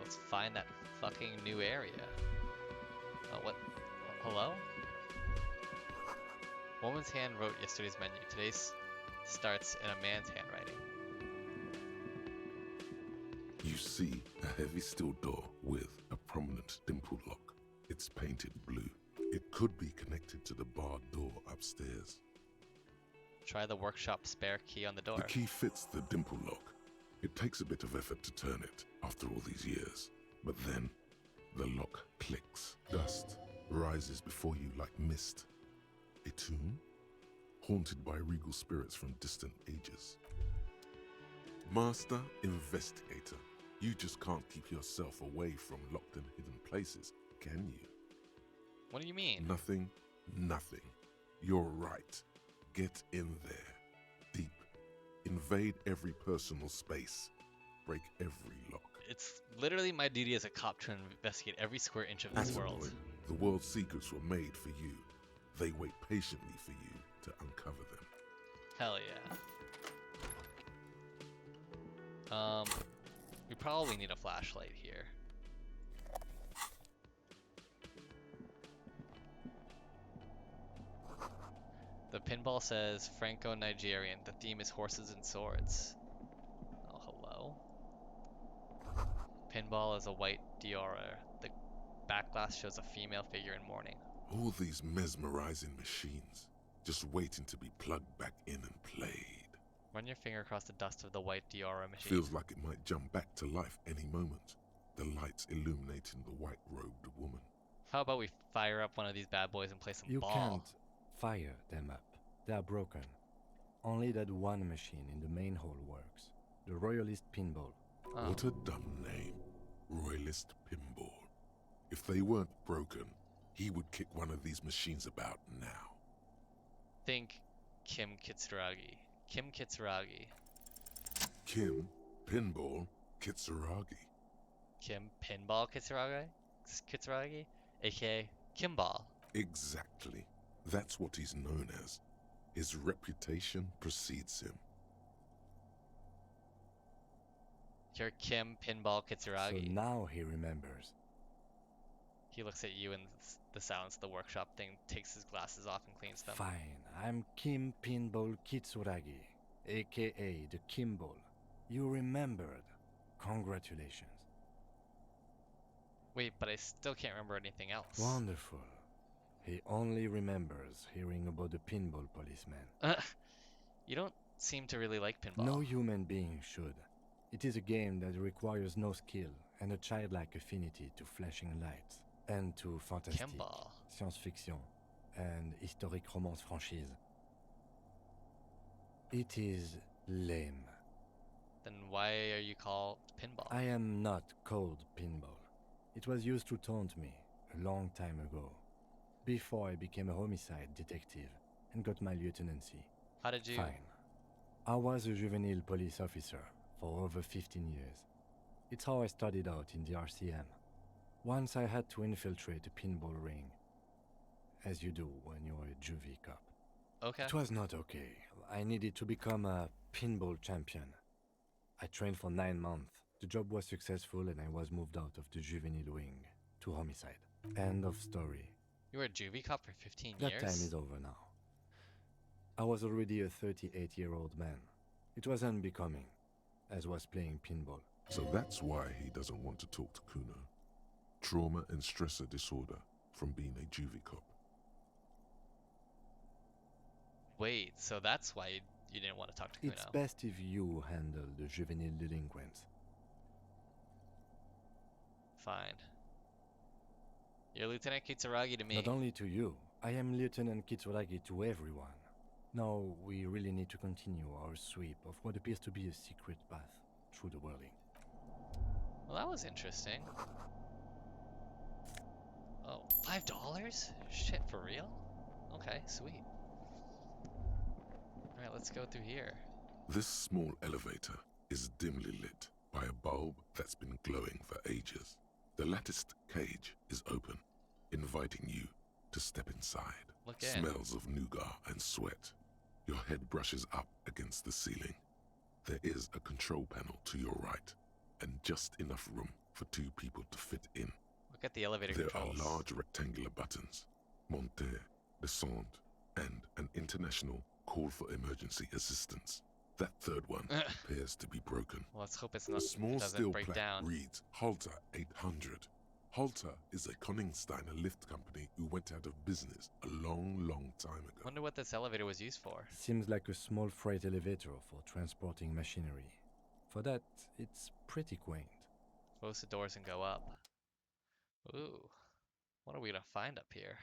Let's find that fucking new area. Oh, what? Hello? Woman's hand wrote yesterday's menu. Today's starts in a man's handwriting. You see a heavy steel door with a prominent dimple lock. It's painted blue. It could be connected to the barred door upstairs. Try the workshop spare key on the door. The key fits the dimple lock. It takes a bit of effort to turn it after all these years. But then, the lock clicks. Dust rises before you like mist. A tomb? Haunted by regal spirits from distant ages. Master Investigator, you just can't keep yourself away from locked and hidden places, can you? What do you mean? Nothing. You're right. Get in there. Deep. Invade every personal space. Break every lock. It's literally my duty as a cop to investigate every square inch of this world. Boy, the world's secrets were made for you. They wait patiently for you to uncover them. Hell yeah. We probably need a flashlight here. The pinball says Franco-Nigerian. The theme is horses and swords. Oh, hello. Pinball is a white Diora. The back glass shows a female figure in mourning. All these mesmerizing machines, just waiting to be plugged back in and played. Run your finger across the dust of the white Diora machine. Feels like it might jump back to life any moment. The lights illuminating the white-robed woman. How about we fire up one of these bad boys and play some You ball? can't fire them up. They are broken. Only that one machine in the main hall works. The Royalist Pinball. Oh. What a dumb name. Royalist Pinball. If they weren't broken, he would kick one of these machines about now. Think Kim Kitsuragi. Kim Kitsuragi. Kim Pinball Kitsuragi. Kim Pinball Kitsuragi? Kitsuragi? AKA Kimball. Exactly. That's what he's known as. His reputation precedes him. You're Kim Pinball Kitsuragi. So now he remembers. He looks at you and the silence of the workshop thing, takes his glasses off and cleans them. Fine, I'm Kim Pinball Kitsuragi, aka the Kimball. You remembered. Congratulations. Wait, but I still can't remember anything else. Wonderful. He only remembers hearing about the pinball policeman. You don't seem to really like pinball. No human being should. It is a game that requires no skill and a childlike affinity to flashing lights and to fantastic, Kimball. science fiction, and historic romance franchise. It is lame. Then why are you called Pinball? I am not called Pinball. It was used to taunt me a long time ago, before I became a homicide detective and got my lieutenancy. How did you... Fine. I was a juvenile police officer for over 15 years. It's how I started out in the RCM. Once I had to infiltrate a pinball ring, as you do when you're a juvie cop. Okay. It was not okay. I needed to become a pinball champion. I trained for 9 months. The job was successful and I was moved out of the juvenile wing to homicide. End of story. You were a juvie cop for 15 That years? time is over now. I was already a 38-year-old man. It was unbecoming, as was playing pinball. So that's why he doesn't want to talk to Kuno. Trauma and stressor disorder from being a juvie cop. Wait, so that's why you didn't want to talk to Kuno? It's best if you handle the juvenile delinquents. Fine. You're Lieutenant Kitsuragi to me. Not only to you, I am Lieutenant Kitsuragi to everyone. Now we really need to continue our sweep of what appears to be a secret path through the whirling. Well, that was interesting. Oh, $5? Shit, for real? Okay, sweet. Alright, let's go through here. This small elevator is dimly lit by a bulb that's been glowing for ages. The latticed cage is open, inviting you to step inside. Look in. Smells of nougat and sweat. Your head brushes up against the ceiling. There is a control panel to your right, and just enough room for 2 people to fit in. Look at the elevator There controls. are large rectangular buttons, monter, descend, and an international call for emergency assistance. That third one appears to be broken. Well, let's hope it's A not. It small doesn't steel break plaque down. reads Halter 800. Halter is a Koningsteiner lift company who went out of business a long time ago. Wonder what this elevator was used for. Seems like a small freight elevator for transporting machinery. For that, it's pretty quaint. Close the doors and go up. Ooh. What are we gonna find up here?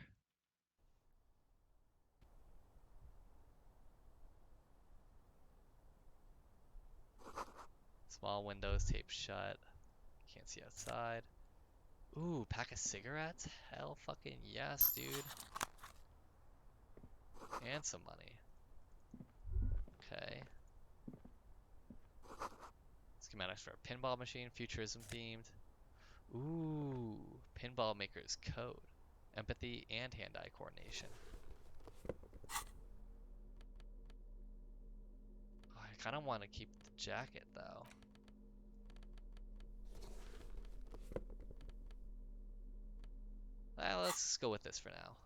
Small windows taped shut. Can't see outside. Ooh, pack of cigarettes? Hell fucking yes, dude. And some money. Okay. Schematics for a pinball machine, futurism themed. Ooh, pinball maker's code. Empathy and hand-eye coordination. Oh, I kind of want to keep the jacket though. Let's just go with this for now.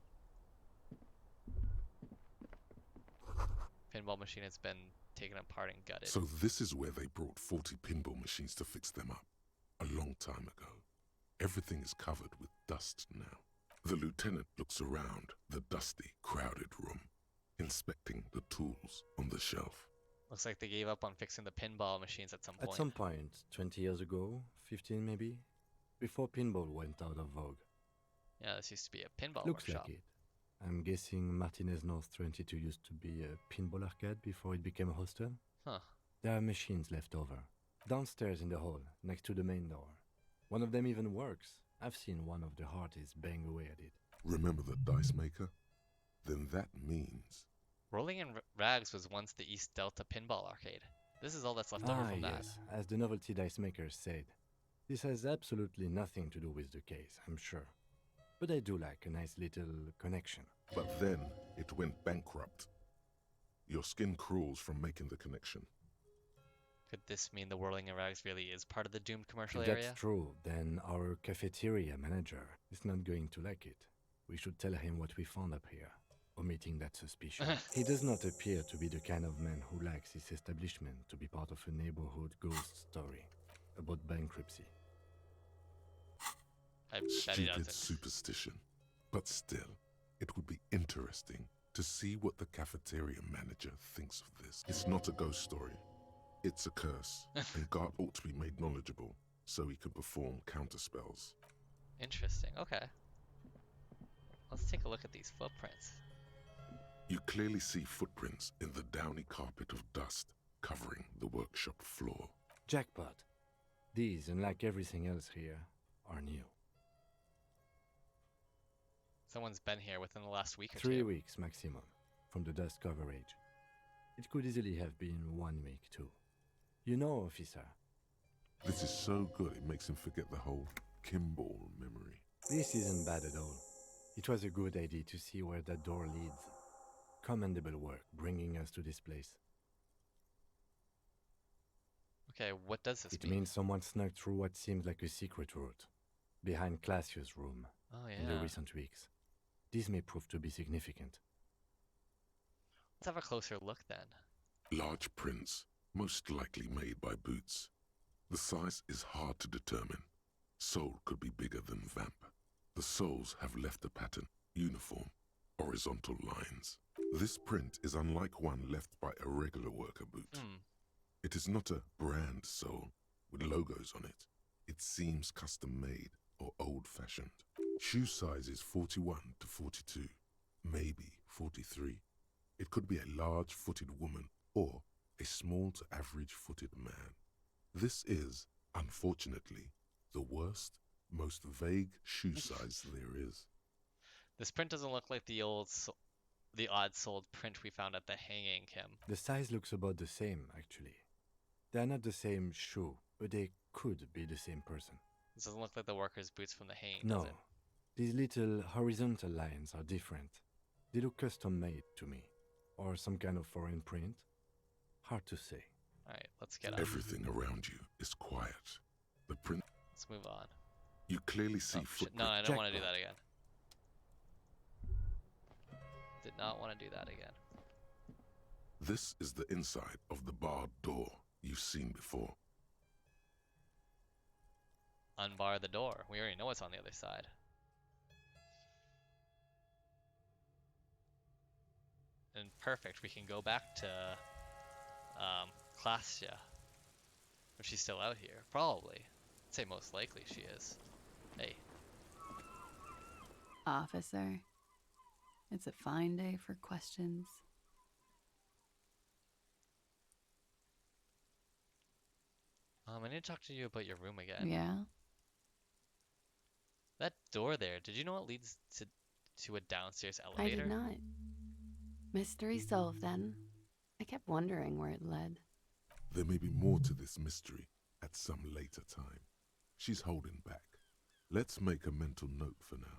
Pinball machine has been taken apart and gutted. So this is where they brought 40 pinball machines to fix them up. A long time ago. Everything is covered with dust now. The lieutenant looks around the dusty, crowded room, inspecting the tools on the shelf. Looks like they gave up on fixing the pinball machines at some point. At some point, 20 years ago, 15 maybe, before pinball went out of vogue. Yeah, this used to be a pinball Looks workshop. like it. I'm guessing Martinez North 22 used to be a pinball arcade before it became a hostel. Huh. There are machines left over. Downstairs in the hall, next to the main door. One of them even works. I've seen one of the Hardies bang away at it. Remember the dice maker? Then that means... Rolling in Rags was once the East Delta Pinball Arcade. This is all that's left over from that. Yes, as the novelty dice makers said. This has absolutely nothing to do with the case, I'm sure. But I do like a nice little connection. But then it went bankrupt. Your skin crawls from making the connection. Could this mean the Whirling in Rags really is part of the doomed commercial If area? that's true, then our cafeteria manager is not going to like it. We should tell him what we found up here, omitting that suspicion. He does not appear to be the kind of man who likes his establishment to be part of a neighborhood ghost story about bankruptcy. I bet he Stupid doesn't. superstition. But still, it would be interesting to see what the cafeteria manager thinks of this. It's not a ghost story. It's a curse, and God ought to be made knowledgeable so he can perform counterspells. Interesting. Okay. Let's take a look at these footprints. You clearly see footprints in the downy carpet of dust covering the workshop floor. Jackpot. These, unlike everything else here, are new. Someone's been here within the last week or 3 two. weeks maximum, from the dust coverage. It could easily have been 1 week too. You know, officer, This is so good it makes him forget the whole Kimball memory. this isn't bad at all. It was a good idea to see where that door leads. Commendable work bringing us to this place. Okay, what does this It mean? means someone snuck through what seems like a secret route, behind Classius' room Oh in the yeah. recent weeks. This may prove to be significant. Let's have a closer look then. Large prints, most likely made by Boots. The size is hard to determine. Sole could be bigger than Vamp. The soles have left a pattern, uniform, horizontal lines. This print is unlike one left by a regular worker boot. It is not a brand sole with logos on it. It seems custom made or old-fashioned. Shoe size is 41 to 42, maybe 43. It could be a large-footed woman or a small to average-footed man. This is, unfortunately, the worst, most vague shoe size there is. This print doesn't look like the odd-soled print we found at the hanging, Kim. The size looks about the same, actually. They are not the same shoe, but they could be the same person. This doesn't look like the worker's boots from the hanging, No, does it? these little horizontal lines are different. They look custom-made to me, or some kind of foreign print. Hard to say. Alright, let's get up. Everything around you is quiet. The print Let's move on. You clearly see Oh, shit. footprints. No, I don't want to do Jackpot. that again. Did not want to do that again. This is the inside of the barred door you've seen before. Unbar the door. We already know what's on the other side. And perfect. We can go back to Klassia. If she's still out here. Probably. I'd say most likely she is. Hey. Officer, it's a fine day for questions. I need to talk to you about your room again. Yeah? That door there, did you know it leads to a downstairs I elevator? did not. Mystery solved then. I kept wondering where it led. There may be more to this mystery at some later time. She's holding back. Let's make a mental note for now.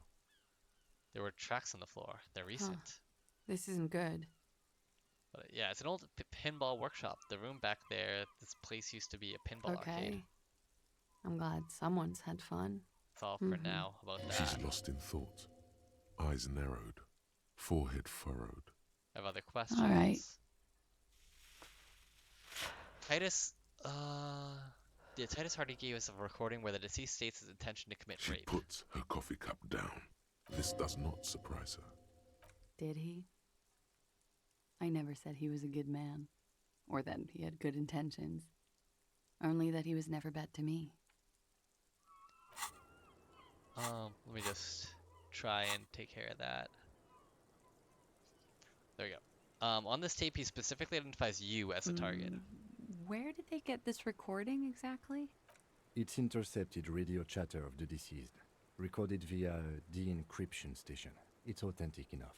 There were tracks on the floor. They're recent. This isn't good. But yeah, it's an old pinball workshop. The room back there, this place used to be a pinball arcade. I'm glad someone's had fun. That's all for now about that. She's lost in thought. Eyes narrowed. Forehead furrowed. I have other questions. All right. Titus, yeah, Titus Hardy gave us a recording where the deceased states his intention to commit She rape. puts her coffee cup down. This does not surprise her. Did he? I never said he was a good man, or that he had good intentions. Only that he was never bad to me. Let me just try and take care of that. There we go. On this tape, he specifically identifies you as a target. Where did they get this recording exactly? It's intercepted radio chatter of the deceased, recorded via de-encryption station. It's authentic enough.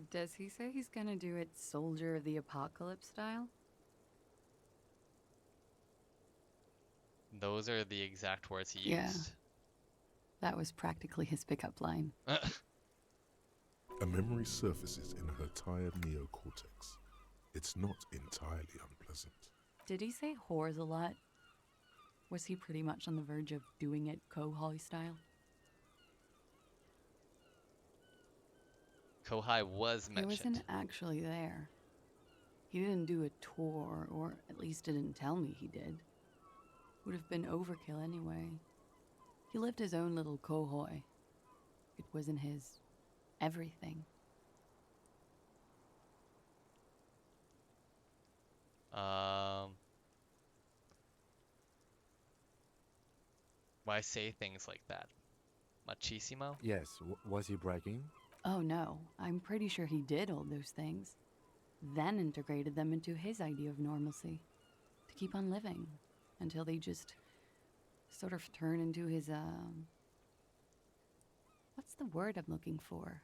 Does he say he's gonna do it Soldier of the Apocalypse style? Those are the exact words he Yeah. used. That was practically his pickup line. A memory surfaces in her tired neocortex. It's not entirely unpleasant. Did he say whores a lot? Was he pretty much on the verge of doing it Kohoi style? Kohai was He mentioned. wasn't actually there. He didn't do a tour, or at least didn't tell me he did. Would have been overkill anyway. He lived his own little Kohoi. It wasn't his everything. Why say things like that? Machisimo? Yes, was he bragging? Oh no, I'm pretty sure he did all those things. Then integrated them into his idea of normalcy. To keep on living. Until they just sort of turn into his, what's the word I'm looking for?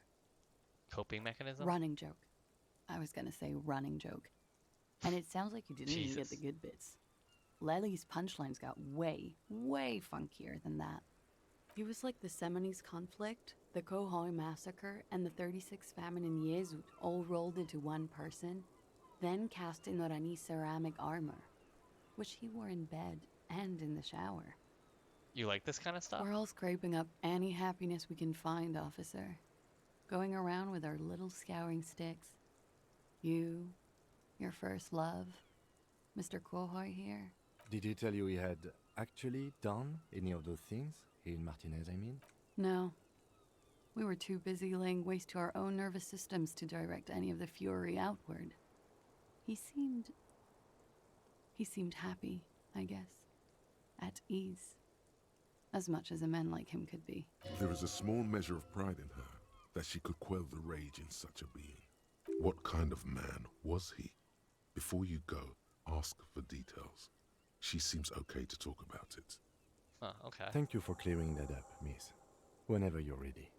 Coping mechanism? Running joke. I was gonna say running joke. And it sounds like you didn't even get the Jesus. good bits. Lely's punchlines got way, way funkier than that. He was like the Seminoles conflict, the Kohoi massacre, and the 36 famine in Yezut all rolled into one person, then cast in Orani ceramic armor, which he wore in bed and in the shower. You like this kind of stuff? We're all scraping up any happiness we can find, officer. Going around with our little scouring sticks. You, your first love, Mr. Kohoi here. Did he tell you he had actually done any of those things? He and Martinez, I mean? No. We were too busy laying waste to our own nervous systems to direct any of the fury outward. He seemed happy, I guess. At ease. As much as a man like him could be. There is a small measure of pride in her that she could quell the rage in such a being. What kind of man was he? Before you go, ask for details. She seems okay to talk about it. Huh, okay. Thank you for clearing that up, miss. Whenever you're ready.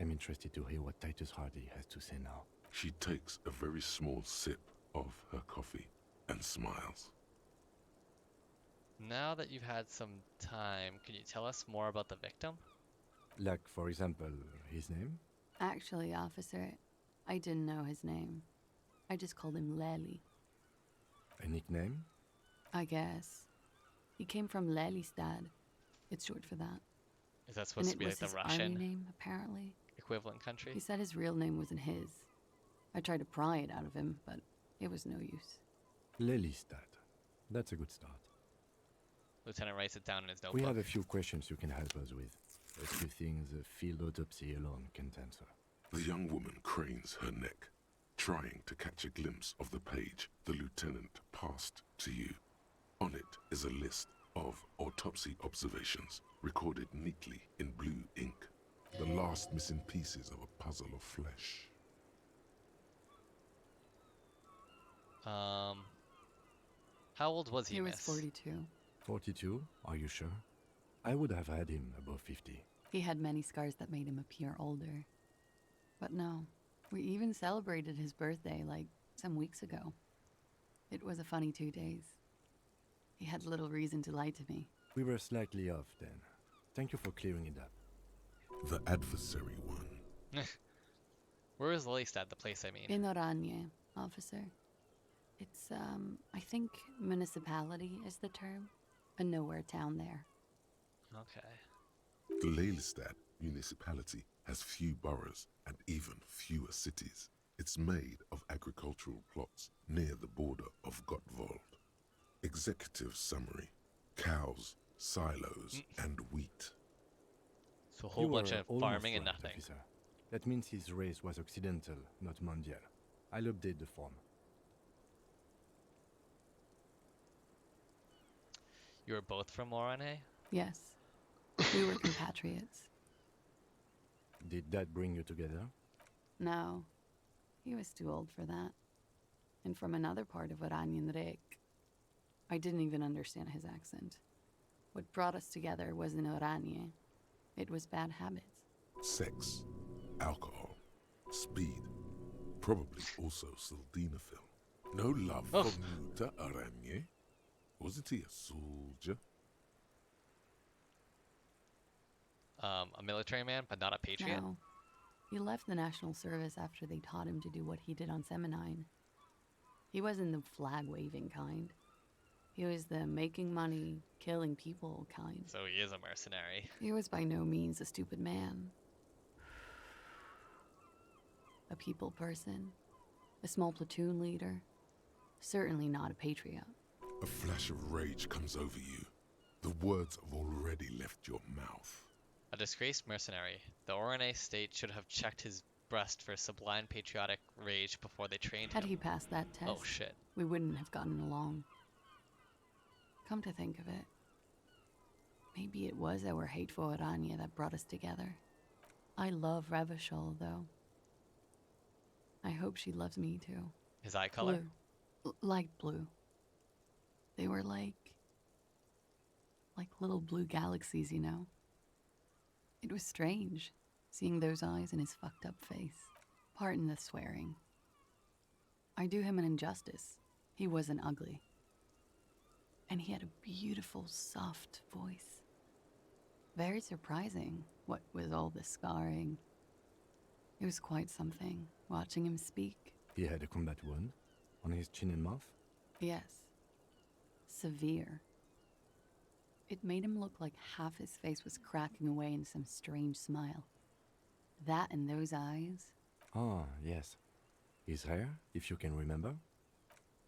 I'm interested to hear what Titus Hardy has to say now. She takes a very small sip of her coffee and smiles. Now that you've had some time, can you tell us more about the victim? Like, for example, his name? Actually, officer, I didn't know his name. I just called him Lely. A nickname? I guess. He came from Lelystad, It's short for that. Is that And supposed to it be like was the his army Russian name, apparently. equivalent country? He said his real name wasn't his. I tried to pry it out of him, but it was no use. Lelystad. That's a good start. Lieutenant writes it down in his We notebook. have a few questions you can help us with. A few things a field autopsy alone can't answer. The young woman cranes her neck, trying to catch a glimpse of the page the lieutenant passed to you. On it is a list of autopsy observations recorded neatly in blue ink. The last missing pieces of a puzzle of flesh. How old was he, He was miss? 42. 42? Are you sure? I would have had him above 50. He had many scars that made him appear older. But no, we even celebrated his birthday like some weeks ago. It was a funny 2 days. He had little reason to lie to me. We were slightly off then. Thank you for clearing it up. The adversary one. Where is Lelystad, the place I mean? In Oranje, officer. It's, I think municipality is the term. A nowhere town there. Okay. The Lelystad municipality has few boroughs and even fewer cities. It's made of agricultural plots near the border of Gottwald. Executive summary: cows, silos, and wheat. So a whole You bunch were of almost farming and right, nothing. officer. That means his race was occidental, not mondial. I'll update the form. You were both from Orane? Yes. We were compatriots. Did that bring you together? No. He was too old for that. And from another part of Oranjenrek. I didn't even understand his accent. What brought us together wasn't Oranje. It was bad habits. Sex, alcohol, speed, probably also sildenafil. No love Oh. for Muta Aranye? Wasn't he a soldier? A military man, but not a patriot? No. He left the national service after they taught him to do what he did on Seminine. He wasn't the flag-waving kind. He was the making money, killing people kind. So he is a mercenary. He was by no means a stupid man. A people person. A small platoon leader. Certainly not a patriot. A flash of rage comes over you. The words have already left your mouth. A disgraced mercenary. The Orane state should have checked his breast for sublime patriotic rage before they trained Had him. he passed that test, Oh shit. we wouldn't have gotten along. Come to think of it, maybe it was our hate for Oranje that brought us together. I love Revachol, though. I hope she loves me too. His eye color? Blue. Light blue. They were like little blue galaxies, you know? It was strange, seeing those eyes in his fucked up face. Pardon the swearing. I do him an injustice. He wasn't ugly. And he had a beautiful, soft voice. Very surprising, what with all the scarring. It was quite something, watching him speak. He had a combat wound on his chin and mouth. Yes. Severe. It made him look like half his face was cracking away in some strange smile. That and those eyes, Ah, yes. His hair, if you can remember?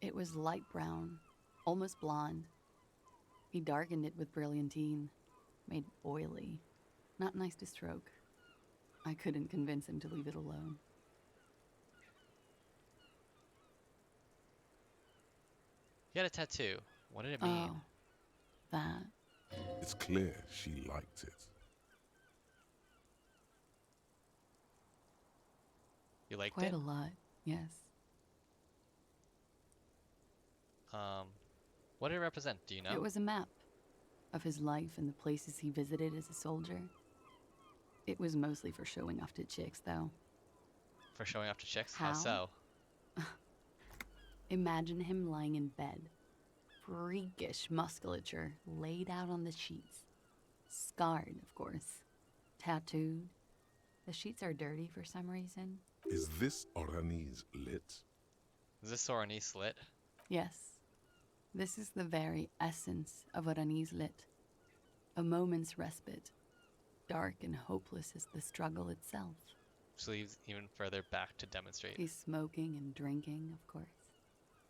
it was light brown, almost blonde. He darkened it with brilliantine, made it oily. Not nice to stroke. I couldn't convince him to leave it alone. He had a tattoo. What did it mean? Oh, that. It's clear she liked it. You liked Quite it? a lot, yes. What did it represent? Do you know? It was a map of his life and the places he visited as a soldier. It was mostly for showing off to chicks, though. For showing off to chicks? How? so? Imagine him lying in bed. Freakish musculature laid out on the sheets. Scarred, of course. Tattooed. The sheets are dirty for some reason. Is this Oranese lit? Is this Orane slit? Yes. This is the very essence of Oranese lit. A moment's respite. Dark and hopeless as the struggle itself. Which leaves even further back to demonstrate. He's smoking and drinking, of course.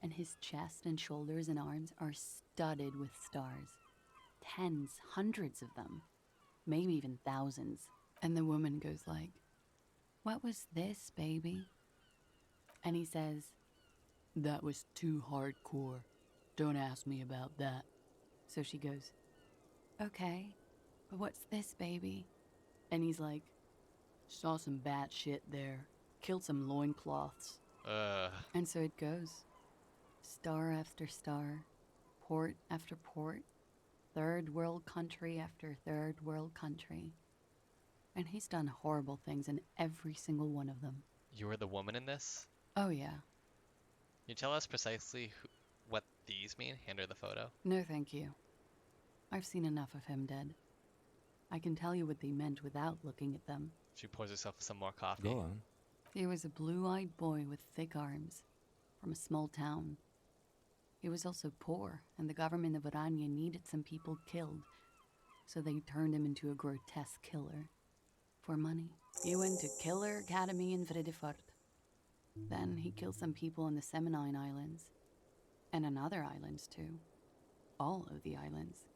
And his chest and shoulders and arms are studded with stars. Tens, hundreds of them. Maybe even thousands. And the woman goes like, "What was this, baby?" And he says, "That was too hardcore. Don't ask me about that." So she goes, "Okay, but what's this, baby?" And he's like, "Saw some bat shit there. Killed some loincloths." And so it goes. Star after star, port after port, third world country after third world country. And he's done horrible things in every single one of them. You were the woman in this? Oh, yeah. Can you tell us precisely what these mean? Hand her the photo. No, thank you. I've seen enough of him dead. I can tell you what they meant without looking at them. She pours herself some more coffee. Go on. He was a blue-eyed boy with thick arms, from a small town. He was also poor, and the government of Oranje needed some people killed, so they turned him into a grotesque killer. For money. He went to Killer Academy in Vredefort. Then he killed some people on the Semenine Islands. And on other islands, too. All of the islands.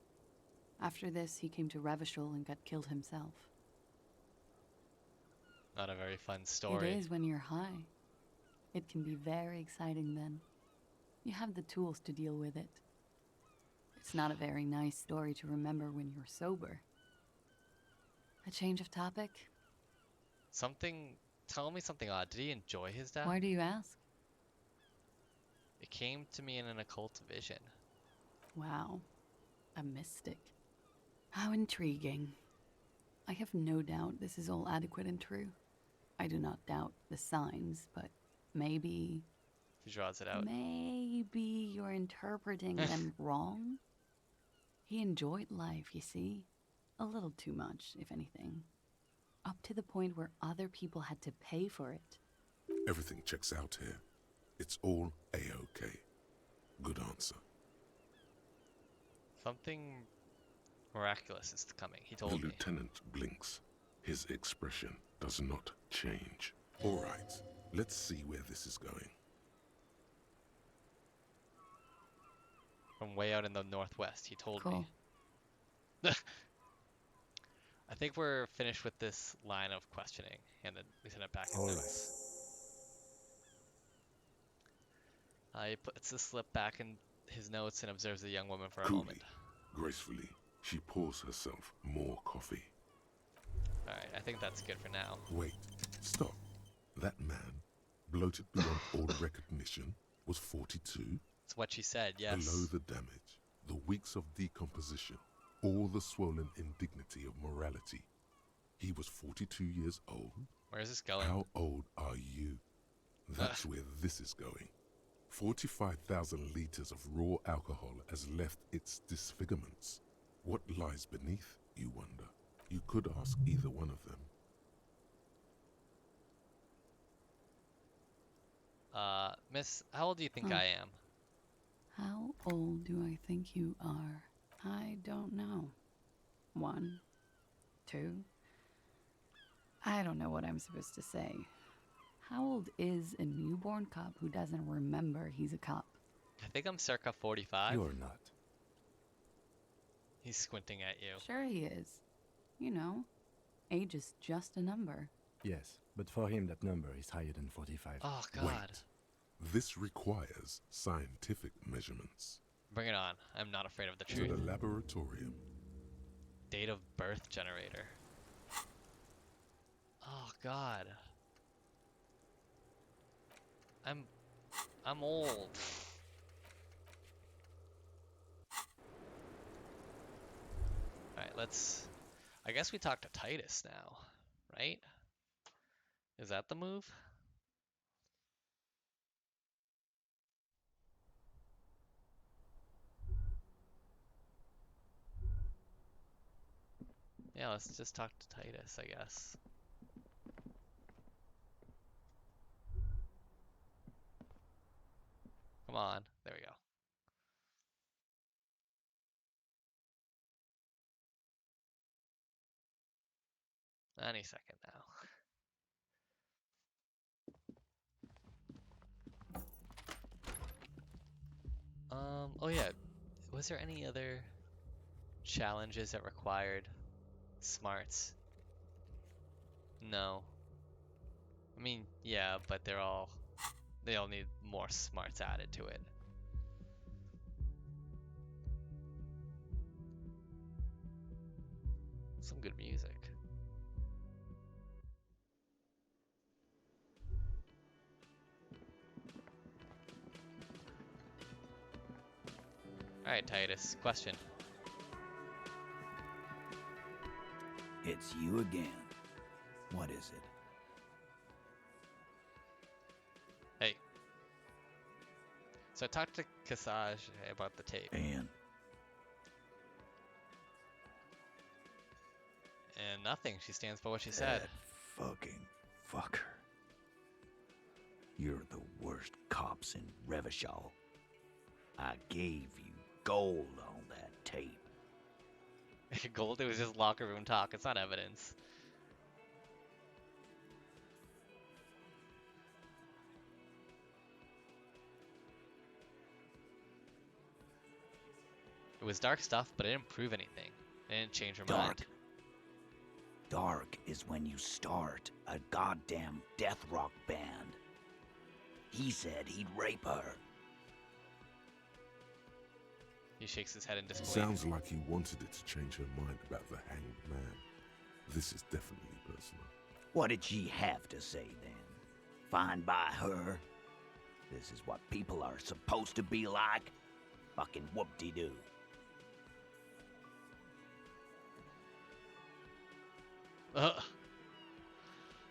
After this, he came to Revachol and got killed himself. Not a very fun story. It is when you're high. It can be very exciting then. You have the tools to deal with it. It's not a very nice story to remember when you're sober. A change of topic? Tell me something odd. Did he enjoy his death? Why do you ask? It came to me in an occult vision. Wow. A mystic. How intriguing. I have no doubt this is all adequate and true. I do not doubt the signs, but maybe... He draws it out. Maybe you're interpreting them wrong? He enjoyed life, you see. A little too much, if anything. Up to the point where other people had to pay for it. Everything checks out here. It's all A-OK. Good answer. Something miraculous is coming, he told The me. lieutenant blinks. His expression does not change. All right, let's see where this is going. From way out in the northwest, he told Cool. me. I think we're finished with this line of questioning, and then we send it back in All notes. He puts the slip back in his notes and observes the young woman for a Coolly, moment. gracefully, she pours herself more coffee. Alright, I think that's good for now. Wait, stop. That man, bloated beyond all recognition, was 42? It's what she said, yes. Below the damage, the weeks of decomposition, all the swollen indignity of morality. He was 42 years old? Where is this going? How old are you? That's where this is going. 45,000 liters of raw alcohol has left its disfigurements. What lies beneath, you wonder? You could ask either one of them. Miss, how old do you think I am? How old do I think you are? I don't know. 1, 2. I don't know what I'm supposed to say. How old is a newborn cop who doesn't remember he's a cop? I think I'm circa 45. You're not. He's squinting at you. Sure he is. You know, age is just a number. Yes, but for him that number is higher than 45. Oh, God. Wait. This requires scientific measurements. Bring it on. I'm not afraid of the To truth. the laboratorium. Date of birth generator. Oh, God. I'm old. Alright, I guess we talk to Titus now, right? Is that the move? Yeah, let's just talk to Titus, I guess. Come on. There we go. Any second now. Oh yeah. Was there any other challenges that required smarts? No. I mean, yeah, but they all need more smarts added to it. Some good music. All right, Titus. Question. It's you again. What is it? Hey. So I talked to Kasaj about the tape, And and nothing. She stands by what she said. that fucking fucker. You're the worst cops in Revachol. I gave you gold on that tape. Gold, it was just locker room talk. It's not evidence. It was dark stuff, but it didn't prove anything. It didn't change her mind. Dark. Dark is when you start a goddamn death rock band. He said he'd rape her. He shakes his head in disbelief. Sounds like he wanted it to change her mind about the hanged man. This is definitely personal. What did she have to say then? Fine by her? This is what people are supposed to be like? Fucking whoop-de-doo.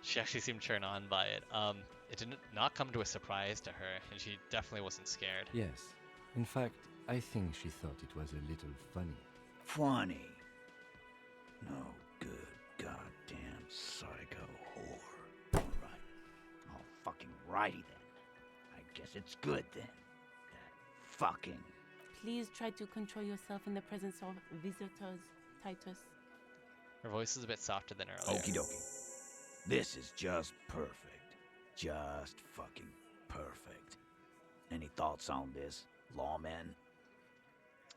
She actually seemed turned on by it. It did not come to a surprise to her, and she definitely wasn't scared. Yes. In fact, I think she thought it was a little funny. Funny. No good goddamn psycho whore. Alright. Oh, fucking righty then. I guess it's good then. That fucking... Please try to control yourself in the presence of visitors, Titus. Her voice is a bit softer than earlier. Okie dokie. This is just perfect. Just fucking perfect. Any thoughts on this, lawman?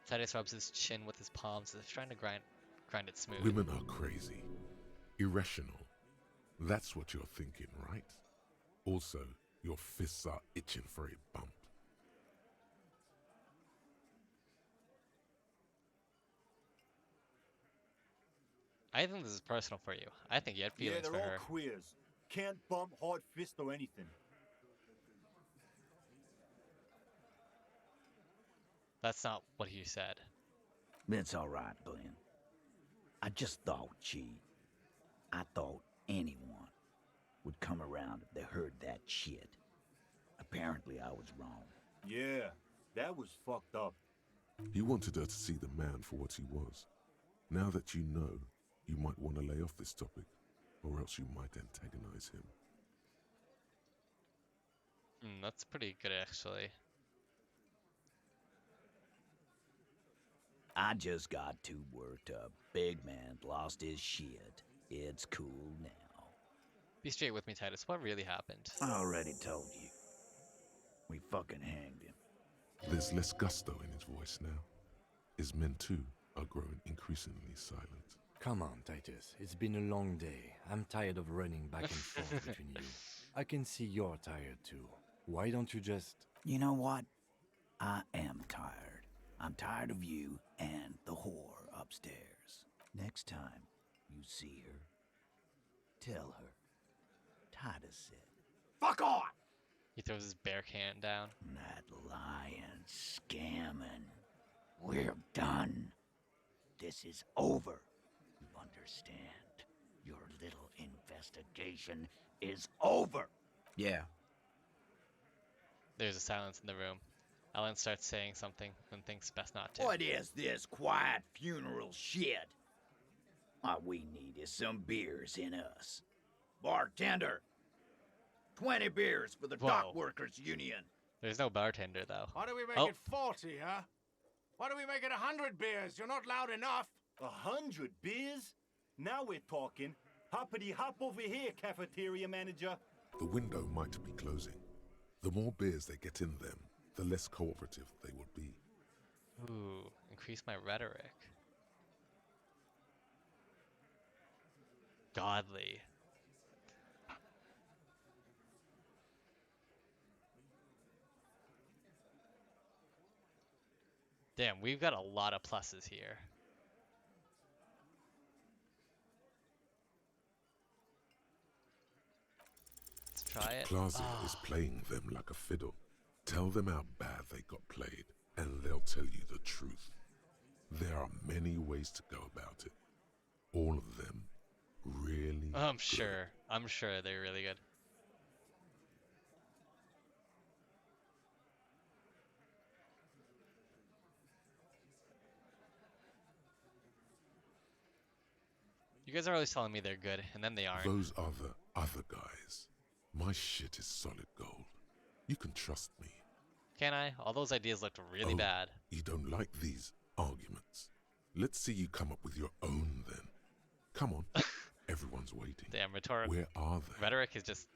Titus rubs his chin with his palms as if trying to grind it smooth. Women are crazy. Irrational. That's what you're thinking, right? Also, your fists are itching for a bump. I think this is personal for you. I think you had feelings yeah, for they're her. all queers. Can't bump, hard fist, or anything. That's not what he said. It's alright, Glenn. I just thought, I thought anyone would come around if they heard that shit. Apparently I was wrong. Yeah, that was fucked up. You wanted her to see the man for what he was. Now that you know, you might want to lay off this topic, or else you might antagonize him. That's pretty good, actually. I just got too worked up. Big man lost his shit. It's cool now. Be straight with me, Titus. What really happened? I already told you. We fucking hanged him. There's less gusto in his voice now. His men too are growing increasingly silent. Come on, Titus. It's been a long day. I'm tired of running back and forth between you. I can see you're tired too. Why don't you just... You know what? I am tired. I'm tired of you and the whore upstairs. Next time you see her, tell her Titus said, "Fuck off!" He throws his bare hand down. That lying, scamming. We're done. This is over. You understand? Your little investigation is over. Yeah. There's a silence in the room. Ellen starts saying something and thinks best not to. What is this quiet funeral shit? What we need is some beers in us. Bartender, 20 beers for the Whoa. Dock Workers Union. There's no bartender, though. Why do we make Oh. it 40, huh? Why do we make it 100 beers? You're not loud enough. 100 beers? Now we're talking. Hoppity hop over here, cafeteria manager. The window might be closing. The more beers they get in them, the less cooperative they will be. Ooh, increase my rhetoric. Godly. Damn, we've got a lot of pluses here. Let's try it. Plaza is playing them like a fiddle. Tell them how bad they got played, and they'll tell you the truth. There are many ways to go about it. All of them really I'm good. sure. I'm sure they're really good. You guys are always telling me they're good, and then they aren't. Those are the other guys. My shit is solid gold. You can trust me. Can I? All those ideas looked really Oh, bad. You don't like these arguments. Let's see you come up with your own then. Come on. Everyone's waiting. Damn, rhetoric. Where are they? Rhetoric is just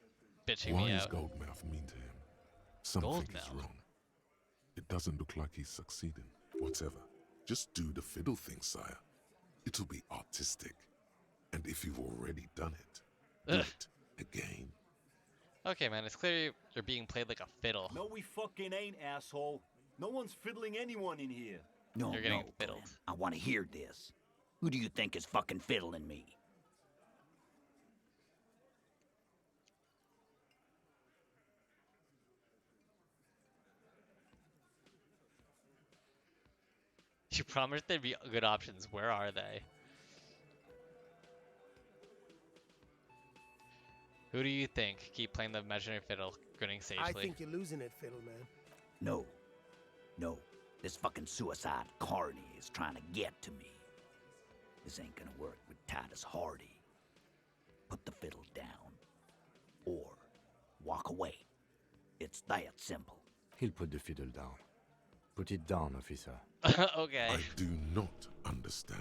bitching Why me is out. Goldmouth mean to him? Something is Goldmouth? wrong. It doesn't look like he's succeeding. Whatever. Just do the fiddle thing, sire. It'll be artistic. And if you've already done it, do Ugh. it again. Okay, man, it's clear you're being played like a fiddle. No, we fucking ain't, asshole. No one's fiddling anyone in here. No, You're getting no, fiddled. Glenn. I want to hear this. Who do you think is fucking fiddling me? You promised there'd be good options. Where are they? Who do you think? Keep playing the imaginary fiddle, grinning sagely. I think you're losing it, Fiddle Man. No. No. This fucking suicide carny is trying to get to me. This ain't gonna work with Titus Hardy. Put the fiddle down. Or walk away. It's that simple. He'll put the fiddle down. Put it down, officer. Okay. I do not understand.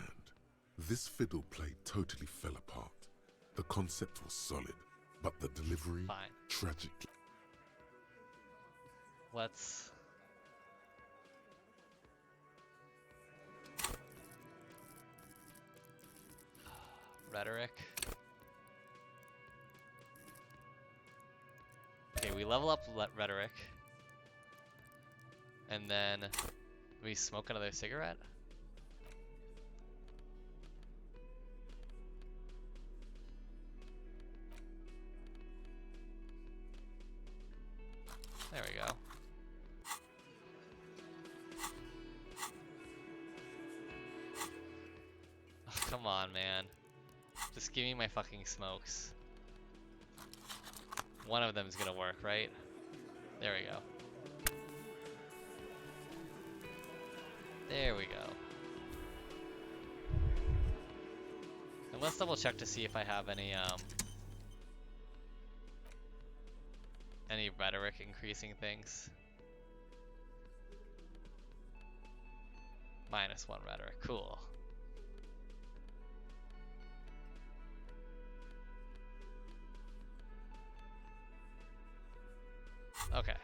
This fiddle play totally fell apart. The concept was solid, but the delivery, Fine. tragic. Let's... Rhetoric. Okay, we level up rhetoric. And then we smoke another cigarette. There we go. Oh, come on, man. Just give me my fucking smokes. One of them's gonna work, right? There we go. There we go. And let's double check to see if I have any rhetoric increasing things. -1 rhetoric, cool. Okay.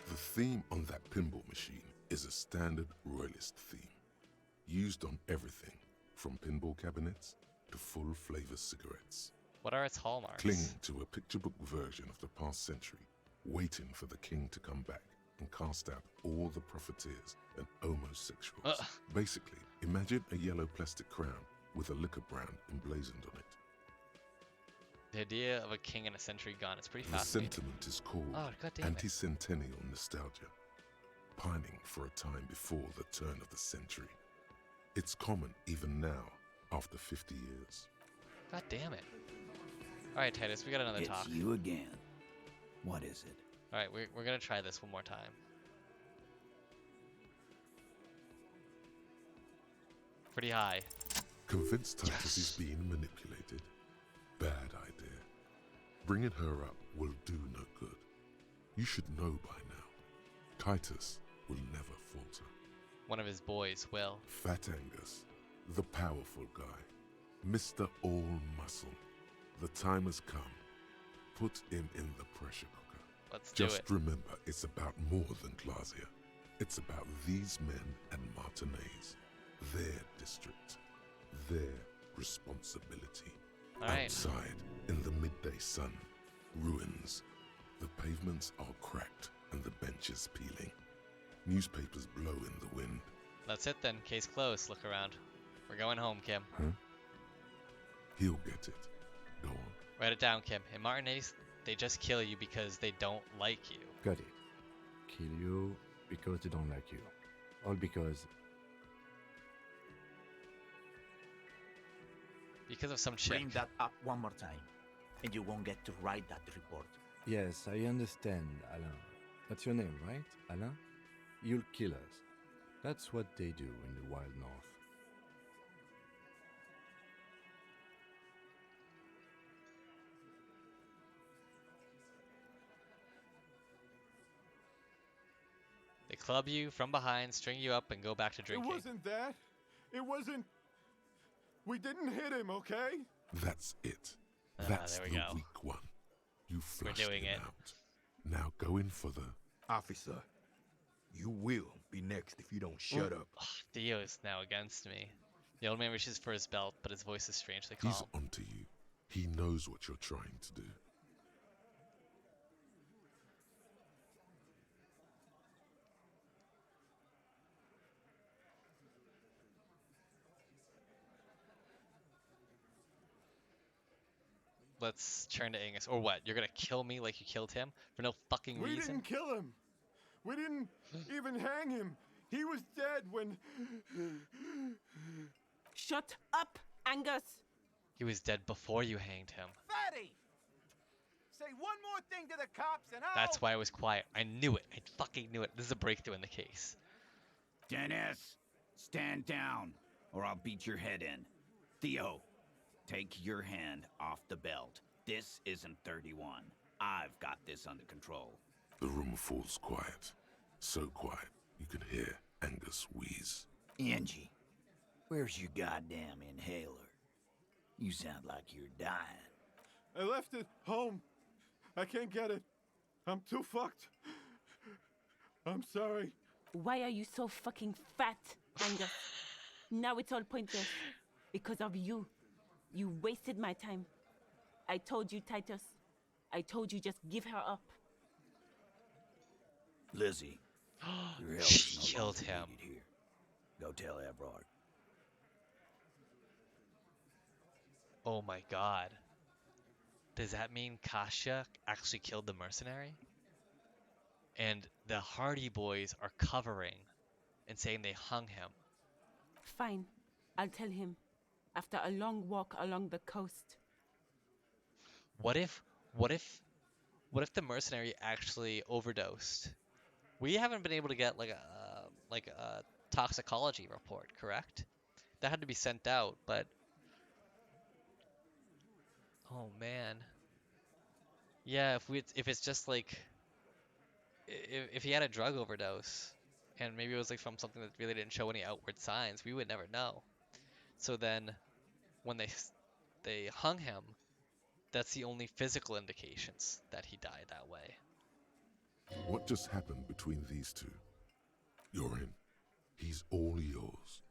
The theme on that pinball machine is a standard royalist theme, used on everything from pinball cabinets to full flavor cigarettes. What are its hallmarks? Clinging to a picture book version of the past century, waiting for the king to come back and cast out all the profiteers and homosexuals. Basically, imagine a yellow plastic crown with a liquor brand emblazoned on it. The idea of a king in a century gone is pretty The fascinating. sentiment is called Oh, God damn it. anti-centennial nostalgia, pining for a time before the turn of the century. It's common even now, after 50 years. God damn it. Alright, Titus, we got another It's talk. you again. What is it? Alright, we're gonna try this one more time. Pretty high. Convinced Titus Yes. is being manipulated? Bad idea. Bringing her up will do no good. You should know by now. Titus will never falter. One of his boys will. Fat Angus, the powerful guy, Mr. All Muscle, the time has come. Put him in the pressure cooker. Let's do it. Just remember, it's about more than Glasia. It's about these men and Martinez, their district, their responsibility. All right. Outside, in the midday sun, ruins. The pavements are cracked and the benches peeling. Newspapers blow in the wind. That's it then. Case closed. Look around. We're going home, Kim. Huh? He'll get it. Go on. Write it down, Kim. In Martinez, they just kill you because they don't like you. Got it. Kill you because they don't like you. All because Because of some chick. Bring that up one more time, and you won't get to write that report. yes, I understand, Alain. That's your name, right, Alain? You'll kill us. That's what they do in the wild north. They club you from behind, string you up, and go back to drinking. It wasn't that. It wasn't. We didn't hit him, okay? That's it. That's there the we go. weak one. You flushed doing him it. out. Now go in for the... Officer, you will be next if you don't shut up. Ugh, Theo is now against me. The old man reaches for his belt, but his voice is strangely He's calm. onto you. He knows what you're trying to do. Let's turn to Angus. Or what? You're gonna kill me like you killed him? For no fucking We reason? didn't kill him. We didn't even hang him. He was dead when. Shut up, Angus! He was dead before you hanged him. Fatty! Say one more thing to the cops and I'll. That's why I was quiet. I knew it. I fucking knew it. This is a breakthrough in the case. Dennis, stand down, or I'll beat your head in. Theo, take your hand off the belt. This isn't 31. I've got this under control. The room falls quiet. So quiet, you can hear Angus wheeze. Angie, where's your goddamn inhaler? You sound like you're dying. I left it home. I can't get it. I'm too fucked. I'm sorry. Why are you so fucking fat, Angus? Now it's all pointless. Because of you. You wasted my time. I told you, Titus. I told you just give her up. Lizzie, your help She is no killed longer him. needed here. Go tell Everard. Oh my god. Does that mean Kasia actually killed the mercenary? And the Hardy Boys are covering and saying they hung him. Fine. I'll tell him. After a long walk along the coast. What if the mercenary actually overdosed? We haven't been able to get like a toxicology report, correct? That had to be sent out, but oh man. Yeah, if it's just like if he had a drug overdose and maybe it was like from something that really didn't show any outward signs, we would never know. So then when they hung him, that's the only physical indications that he died that way. What just happened between these two? You're in. He's all yours.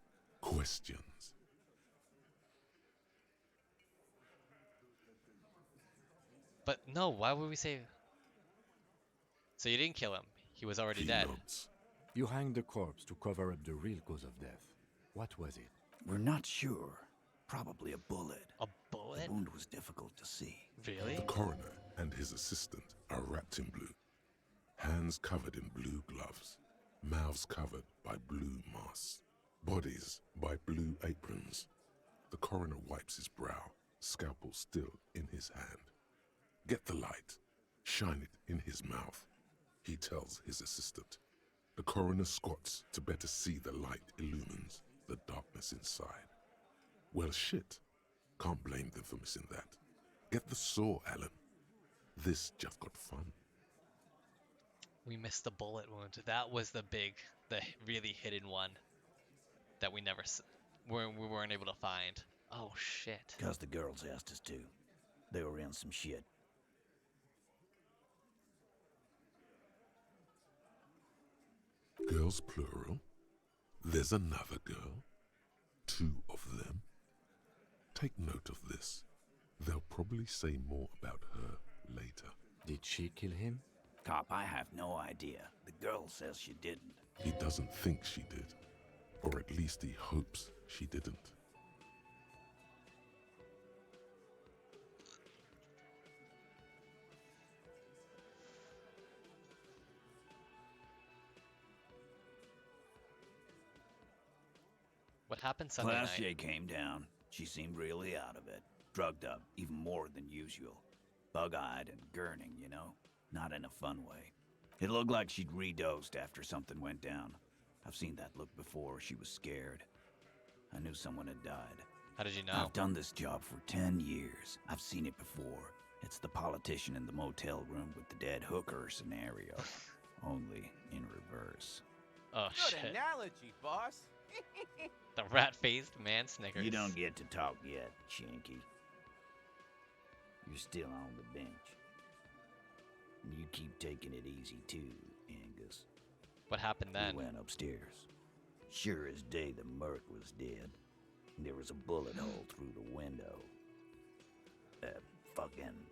Questions. But no, why would we say? So you didn't kill him. He was already He dead. nods. You hanged the corpse to cover up the real cause of death. What was it? We're not sure. Probably a bullet. A The bullet? wound was difficult to see. Really? The coroner and his assistant are wrapped in blue. Hands covered in blue gloves. Mouths covered by blue masks. Bodies by blue aprons. The coroner wipes his brow, scalpel still in his hand. Get the light. Shine it in his mouth. He tells his assistant. The coroner squats to better see the light illumines the darkness inside. Well, shit. Can't blame them for missing that. Get the saw, Alan. This just got fun. We missed the bullet wound. That was the really hidden one that we weren't able to find. Oh shit. 'Cause the girls asked us to. They were in some shit. Girls plural? There's another girl? 2 of them? Take note of this. They'll probably say more about her later. Did she kill him? Cop, I have no idea. The girl says she didn't. He doesn't think she did. Or at least he hopes she didn't. What happened Sunday Class night? J came down. She seemed really out of it. Drugged up, even more than usual. Bug-eyed and gurning, you know? Not in a fun way. It looked like she'd redosed after something went down. I've seen that look before. She was scared. I knew someone had died. How did you know? I've done this job for 10 years. I've seen it before. It's the politician in the motel room with the dead hooker scenario. Only in reverse. Oh Good shit. analogy, boss. The rat-faced man Snickers. You don't get to talk yet, Shanky. You're still on the bench. You keep taking it easy too, Angus. What happened then? We went upstairs. Sure as day the merc was dead. There was a bullet hole through the window. Fucking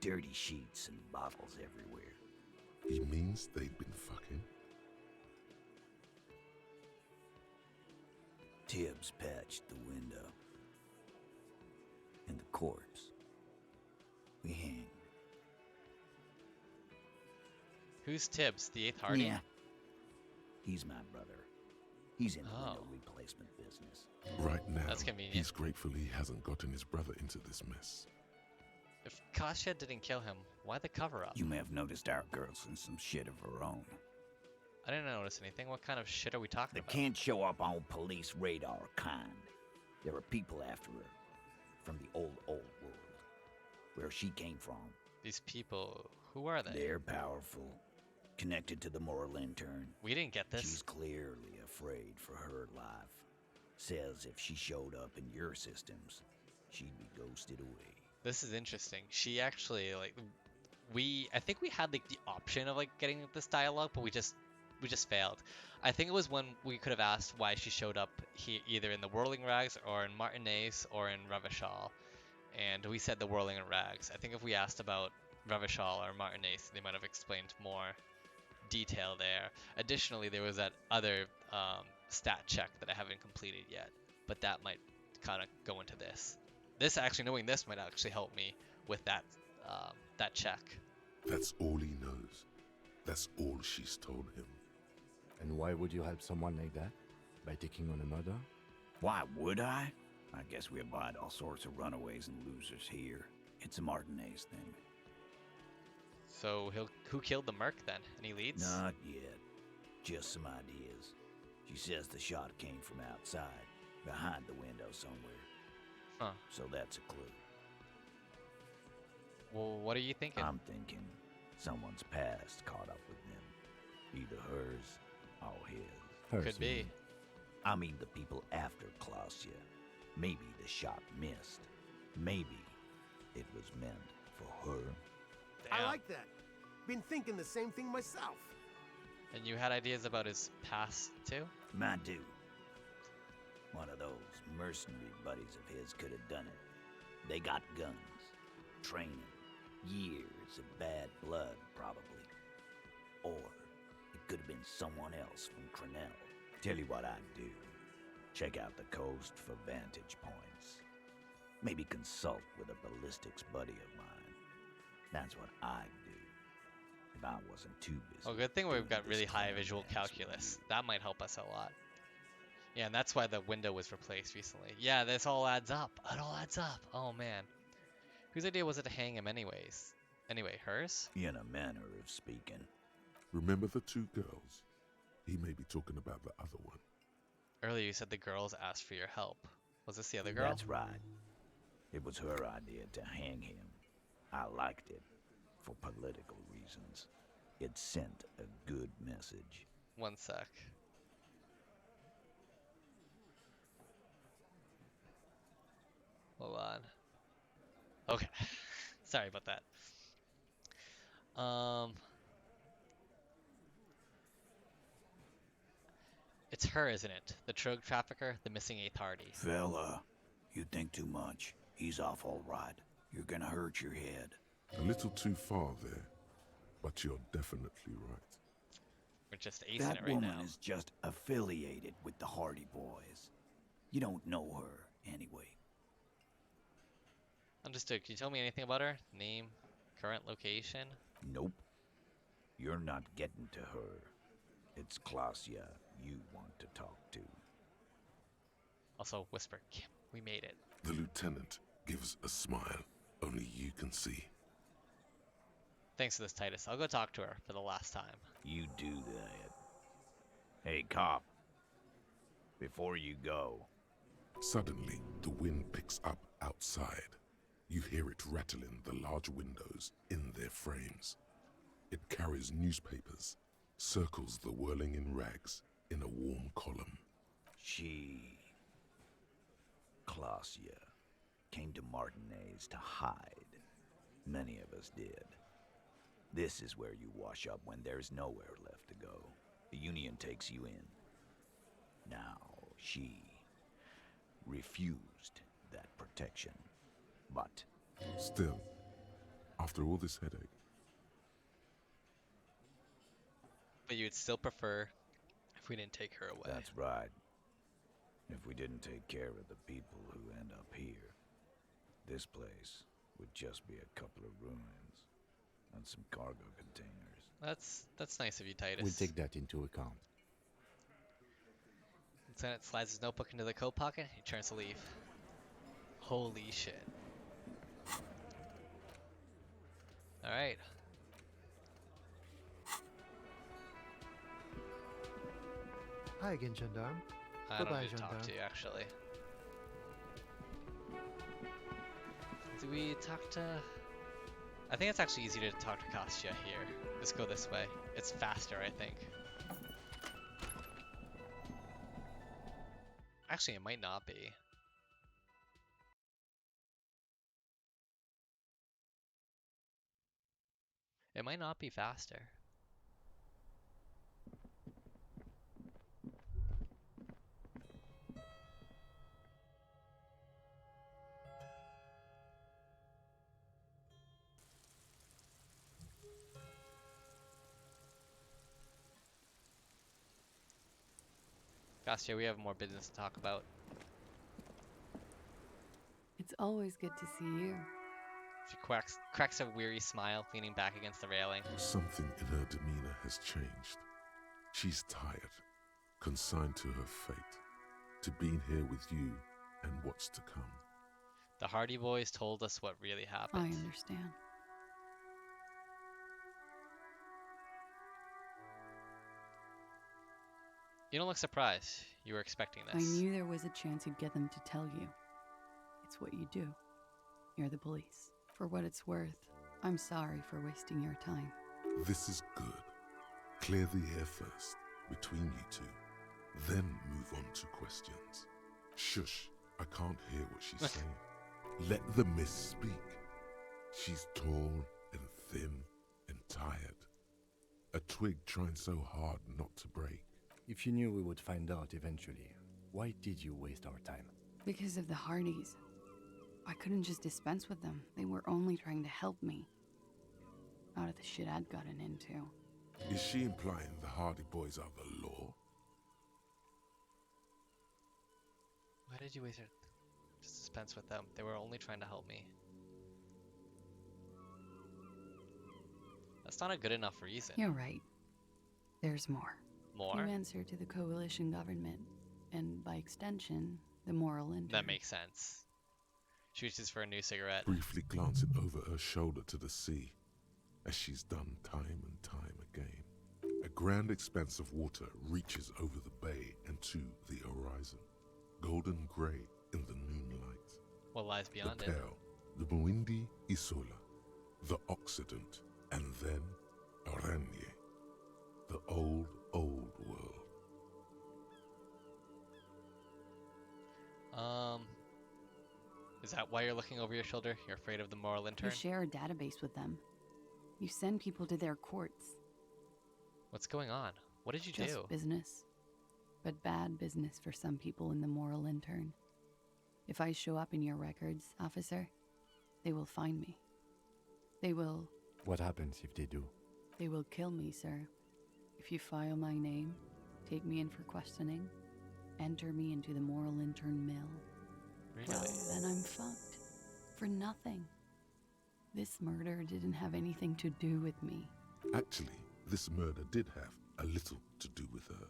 dirty sheets and bottles everywhere. He means they'd been fucking. Tibbs patched the window. And the corpse. We hang. Who's Tibbs? The 8th Hardy? Yeah. He's my brother. He's in the Oh. window replacement business. Right now, That's convenient. he's grateful he hasn't gotten his brother into this mess. If Kasia didn't kill him, why the cover-up? You may have noticed our girl's in some shit of her own. I didn't notice anything. What kind of shit are we talking They about? can't show up on police radar kind. There are people after her. From the old world. Where she came from. These people, who are they? They're powerful. Connected to the moral intern. We didn't get this. She's clearly afraid for her life. Says if she showed up in your systems, she'd be ghosted away. This is interesting. She actually, like, I think we had, like, the option of, like, getting this dialogue, but we just failed. I think it was when we could have asked why she showed up here, either in the Whirling Rags or in Martinez or in Revachol. And we said the Whirling Rags. I think if we asked about Revachol or Martinez, they might have explained more detail there. Additionally, there was that other stat check that I haven't completed yet, but that might kind of go into this. Knowing this might actually help me with that check. That's all he knows. That's all she's told him. And why would you help someone like that? By taking on a murder? Why would I? I guess we abide all sorts of runaways and losers here. It's a Martinez thing. So who killed the merc then? Any leads? Not yet. Just some ideas. She says the shot came from outside, behind the window somewhere. Huh. So that's a clue. Well, what are you thinking? I'm thinking someone's past caught up with them. Either hers or his. Hers, Could you be. mean. I mean the people after Klausya. Maybe the shot missed. Maybe it was meant for her. I Damn. like that. Been thinking the same thing myself. And you had ideas about his past too? My dude. One of those mercenary buddies of his could have done it. They got guns, training, years of bad blood, probably. Or it could have been someone else from Crenell. Tell you what I'd do. Check out the coast for vantage points. Maybe consult with a ballistics buddy of mine. That's what I'd do. If I wasn't too busy. Oh, good thing we've doing got this really high kind of visual dance with calculus. you. That might help us a lot. Yeah, and that's why the window was replaced recently. Yeah, this all adds up. It all adds up. Oh man. Whose idea was it to hang him anyways? Anyway, hers? In a manner of speaking. Remember the 2 girls? He may be talking about the other one. Earlier you said the girls asked for your help. Was this the other girl? That's right. It was her idea to hang him. I liked it. For political reasons. It sent a good message. One sec. Okay. Sorry about that. Um, it's her, isn't it? The drug trafficker, the missing eighth Hardy. Fella, you think too much. He's off all right. You're gonna hurt your head. A little too far there, but you're definitely right. We're just acing That it right woman now. is just affiliated with the Hardy Boys. You don't know her, anyway. Understood. Can you tell me anything about her? Name, current location? Nope. You're not getting to her. It's Klasia you want to talk to. Also, whisper, Kim, we made it. The lieutenant gives a smile only you can see. Thanks for this, Titus. I'll go talk to her for the last time. You do that. Hey, cop. Before you go, Suddenly, the wind picks up outside. You hear it rattling the large windows in their frames. It carries newspapers, circles the whirling in rags in a warm column. she, Klasia, came to Martinez to hide. Many of us did. This is where you wash up when there's nowhere left to go. The Union takes you in. Now, she refused that protection. But Still, after all this headache, But you'd still prefer if we didn't take her away. that's right. If we didn't take care of the people who end up here, this place would just be a couple of ruins and some cargo containers. That's nice of you, Titus. We'll take that into account. Lieutenant slides his notebook into the coat pocket. He turns to leave. Holy shit. Alright. Hi again, gendarme. I don't Goodbye, need to talk gendarme. to you, actually. Do we talk to... I think it's actually easier to talk to Kostya here. Let's go this way. It's faster, I think. Actually, it might not be. It might not be faster. Kostya, we have more business to talk about. It's always good to see you. She cracks a weary smile, leaning back against the railing. something in her demeanor has changed. She's tired, consigned to her fate, to being here with you and what's to come. The Hardy Boys told us what really I happened. understand. You don't look surprised. You were expecting I this. knew there was a chance you'd get them to tell you. It's what you do. You're the police. For what it's worth, I'm sorry for wasting your time. This is good. Clear the air first, between you two. Then move on to questions. Shush, I can't hear what she's saying. Let the miss speak. She's tall and thin and tired. A twig trying so hard not to break. If you knew we would find out eventually, why did you waste our time? Because of the Hardys. I couldn't just dispense with them. They were only trying to help me. Out of the shit I'd gotten into. Is she implying the Hardy Boys are the law? Why did you waste your just dispense with them? They were only trying to help me. That's not a good enough reason. You're right. There's more. More? You answer to the coalition government, and by extension, the moral intern. That makes sense. She reaches for a new cigarette. Briefly glancing over her shoulder to the sea, as she's done time and time again. A grand expanse of water reaches over the bay and to the horizon, golden grey in the moonlight. What lies beyond the it? Pale, the Muindi Isola, the Occident, and then Oranje, the old, old world. Is that why you're looking over your shoulder? You're afraid of the moral You intern? share a database with them. You send people to their courts. What's going on? What did you Just do? business. But bad business for some people in the moral intern. If I show up in your records, officer, they will find me. They will What happens if they do? kill me, sir. If you file my name, take me in for questioning, enter me into the moral intern mill. Well, Really? then I'm fucked. For nothing. This murder didn't have anything to do with me. Actually, this murder did have a little to do with her.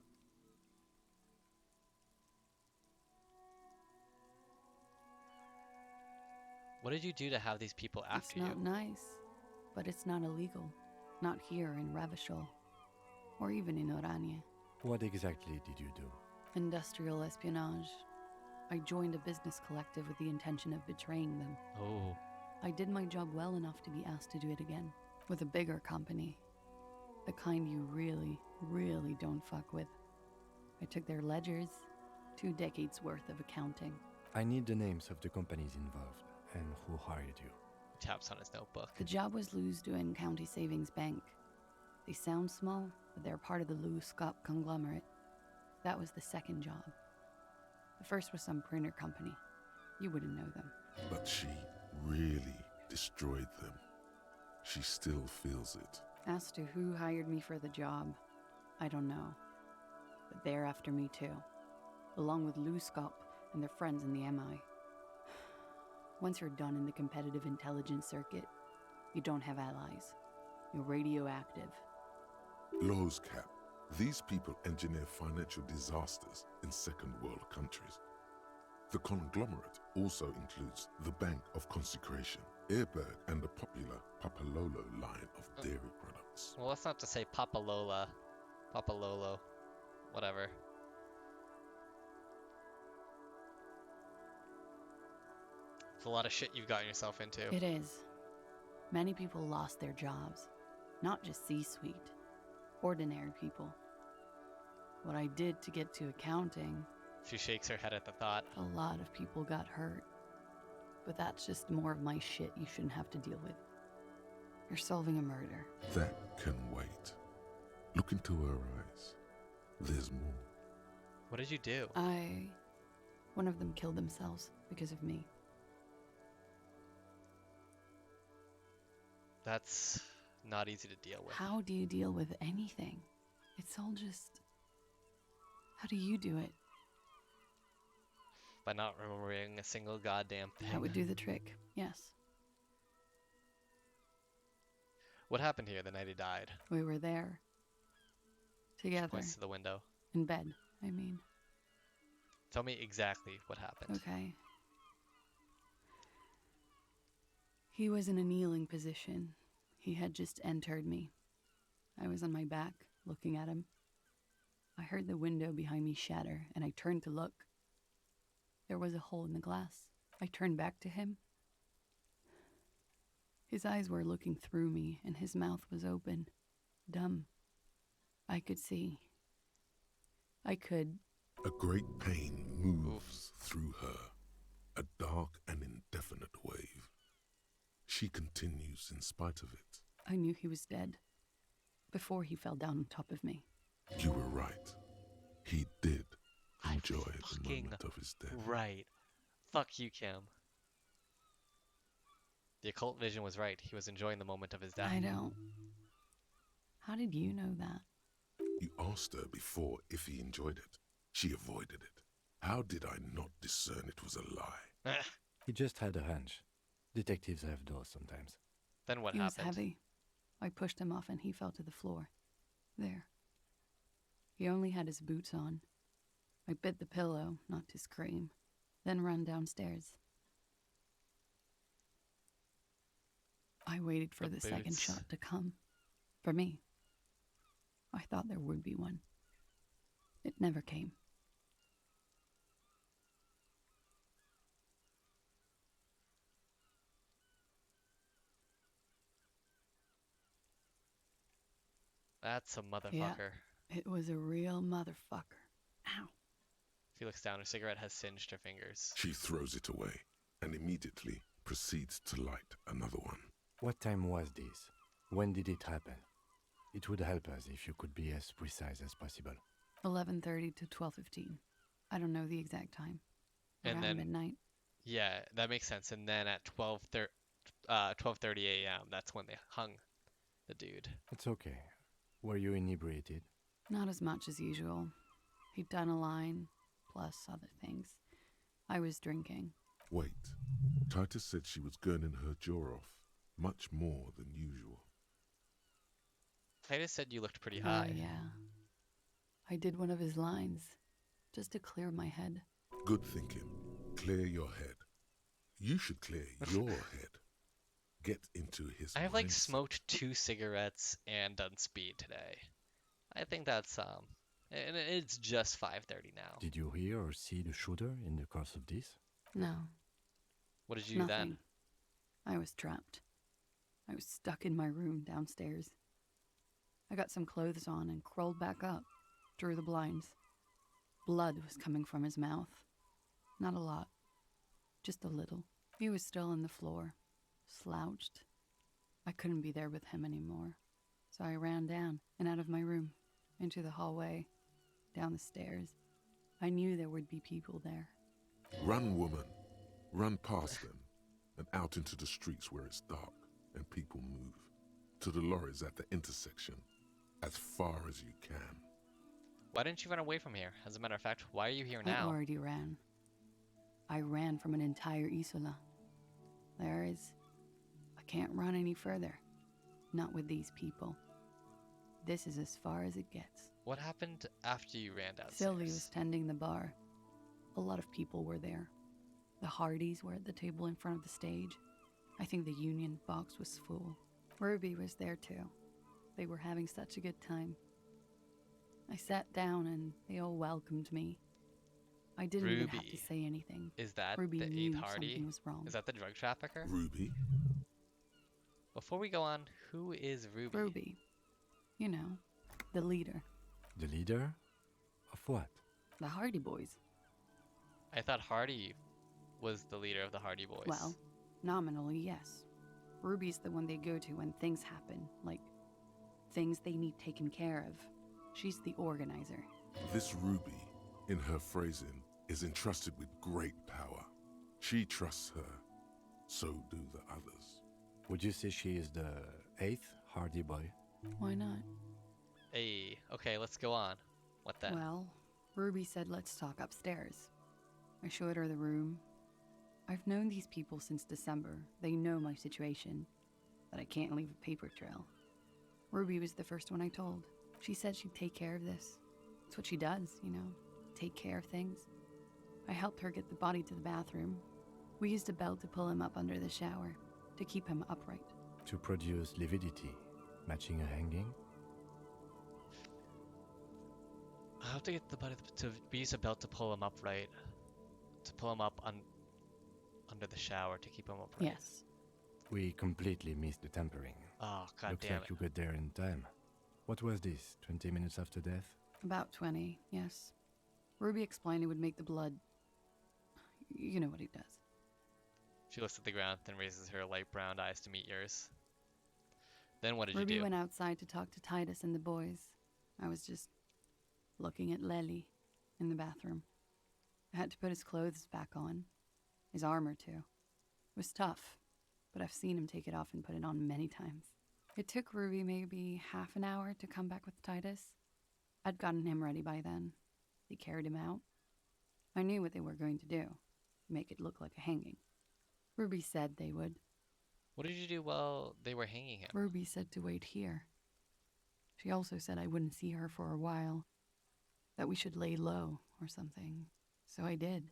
What did you do to have these people after It's you? not nice, but it's not illegal. Not here in Revachol, or even in Oranje. What exactly did you do? Industrial espionage. I joined a business collective with the intention of betraying them. Oh, I did my job well enough to be asked to do it again, with a bigger company. The kind you really, really don't fuck with. I took their ledgers, 2 decades worth of accounting. I need the names of the companies involved and who hired you. he taps on his notebook. The job was Louis County Savings Bank. They sound small, but they're part of the Louis Scott conglomerate. That was the second job. The first was some printer company. You wouldn't know them. But she really destroyed them. She still feels it. As to who hired me for the job, I don't know. But they're after me too, along with Lou Scott and their friends in the MI. Once you're done in the competitive intelligence circuit, you don't have allies. You're radioactive. Lowe's Cap. These people engineer financial disasters in second world countries. The conglomerate also includes the Bank of Consecration, Airberg, and the popular Papalolo line of dairy products. Well, let's not just say Papa Lola. Papa Lolo. Whatever. It's a lot of shit you've gotten yourself into. It is. Many people lost their jobs. Not just C-suite. Ordinary people. What I did to get to accounting, She shakes her head at the thought. a lot of people got hurt. But that's just more of my shit you shouldn't have to deal with. You're solving a murder. That can wait. Look into her eyes. There's more. What did you do? One of them killed themselves because of me. That's not easy to deal with. How do you deal with anything? It's all just... How do you do it? By not remembering a single goddamn thing. That would do the trick, yes. What happened here the night he died? We were there. Together. Points to the window. In bed, I mean. Tell me exactly what happened. Okay. He was in a kneeling position. He had just entered me. I was on my back, looking at him. I heard the window behind me shatter, and I turned to look. There was a hole in the glass. I turned back to him. His eyes were looking through me, and his mouth was open. Dumb. I could see. I could... A great pain moves through her, a dark and indefinite wave. She continues in spite of it. I knew he was dead. Before he fell down on top of me. You were right. He did enjoy the fucking moment of his death. Right. Fuck you, Kim. The occult vision was right. He was enjoying the moment of his death. I don't... How did you know that? You asked her before if he enjoyed it. She avoided it. How did I not discern it was a lie? He just had a hunch. Detectives have those sometimes. Then what He was happened? heavy. I pushed him off and he fell to the floor. There. He only had his boots on. I bit the pillow, not to scream, then ran downstairs. I waited for the second boots. shot to come. For me. I thought there would be one. It never came. That's a motherfucker. Yeah. It was a real motherfucker. Ow. She looks down. Her cigarette has singed her fingers. She throws it away. and immediately proceeds to light another one. What time was this? When did it happen? It would help us if you could be as precise as possible. 11:30 to 12:15. I don't know the exact time. And Around then, midnight. yeah, that makes sense. And then at 12:30 a.m., that's when they hung the dude. It's okay. Were you inebriated? Not as much as usual. He'd done a line, plus other things. I was drinking. Wait, Titus said she was gurning her jaw off, much more than usual. Titus said you looked pretty Oh, high. yeah. I did one of his lines, just to clear my head. Good thinking. Clear your head. You should clear your head. Get into his I have like mindset. smoked 2 cigarettes and done speed today. I think that's and it's just 5:30 now. Did you hear or see the shooter in the course of this? No, What did you do nothing. then? I was trapped. I was stuck in my room downstairs. I got some clothes on and crawled back up, drew the blinds. Blood was coming from his mouth. Not a lot, just a little. He was still on the floor, slouched. I couldn't be there with him anymore, so I ran down and out of my room, into the hallway, down the stairs. I knew there would be people there. Run, woman. Run past them and out into the streets where it's dark and people move. To the lorries at the intersection, as far as you can. Why didn't you run away from here? As a matter of fact, why are you here I now? already ran. I ran from an entire Isola. I can't run any further. Not with these people. This is as far as it gets. What happened after you ran downstairs? Sylvie was tending the bar. A lot of people were there. The Hardys were at the table in front of the stage. I think the Union box was full. Ruby was there too. They were having such a good time. I sat down and they all welcomed me. I didn't even have to Ruby. say anything. Is that Ruby the knew 8th Hardy? something was wrong. Is that the drug trafficker? Ruby? Before we go on, who is Ruby? Ruby. You know, the leader. The leader? Of what? The Hardy Boys. I thought Hardy was the leader of the Hardy Boys. Well, nominally, yes. Ruby's the one they go to when things happen, like things they need taken care of. She's the organizer. This Ruby, in her phrasing, is entrusted with great power. She trusts her. So do the others. Would you say she is the 8th Hardy boy? Why not? Hey, okay, let's go on. What then? Well, Ruby said let's talk upstairs. I showed her the room. I've known these people since December. They know my situation, that I can't leave a paper trail. Ruby was the first one I told. She said she'd take care of this. It's what she does, you know, take care of things. I helped her get the body to the bathroom. We used a belt to pull him up under the shower, to keep him upright. To produce lividity, matching a hanging? I have to get the body to we use a belt to pull him up, right? To pull him up under the shower to keep him upright. Yes. We completely missed the tampering. Oh, god Looks damn like it. you got there in time. What was this, 20 minutes after death? About 20, yes. Ruby explained it would make the blood... You know what he does. She looks at the ground, then raises her light brown eyes to meet yours. Then what did Ruby you do? went outside to talk to Titus and the boys. I was just looking at Lely in the bathroom. I had to put his clothes back on. His armor, too. It was tough, but I've seen him take it off and put it on many times. It took Ruby maybe half an hour to come back with Titus. I'd gotten him ready by then. They carried him out. I knew what they were going to do. Make it look like a hanging. Ruby said they would. What did you do while they were hanging him? Ruby said to wait here. She also said I wouldn't see her for a while, that we should lay low or something. So I did.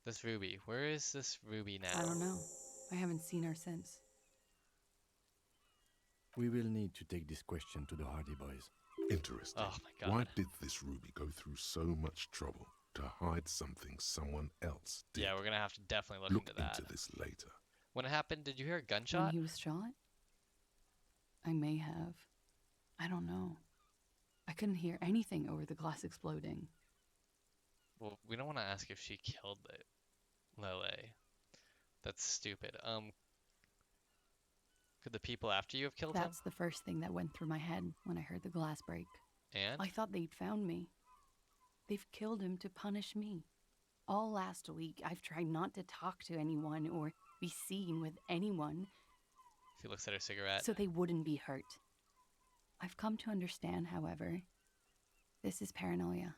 This Ruby. Where is this Ruby now? I don't know. I haven't seen her since. We will need to take this question to the Hardy boys. Interesting. Oh my god. Why did this Ruby go through so much trouble to hide something someone else did? Yeah, we're gonna have to definitely look Look into that. into this later. When it happened, did you hear a When gunshot? he was shot? I may have. I don't know. I couldn't hear anything over the glass exploding. Well, we don't want to ask if she killed Lele. That's stupid. Could the people after you have killed him? That's the first thing that went through my head when I heard the glass break. And? I thought they'd found me. They've killed him to punish me. All last week, I've tried not to talk to anyone or be seen with anyone She looks at her cigarette. so they wouldn't be hurt. I've come to understand, however, this is paranoia.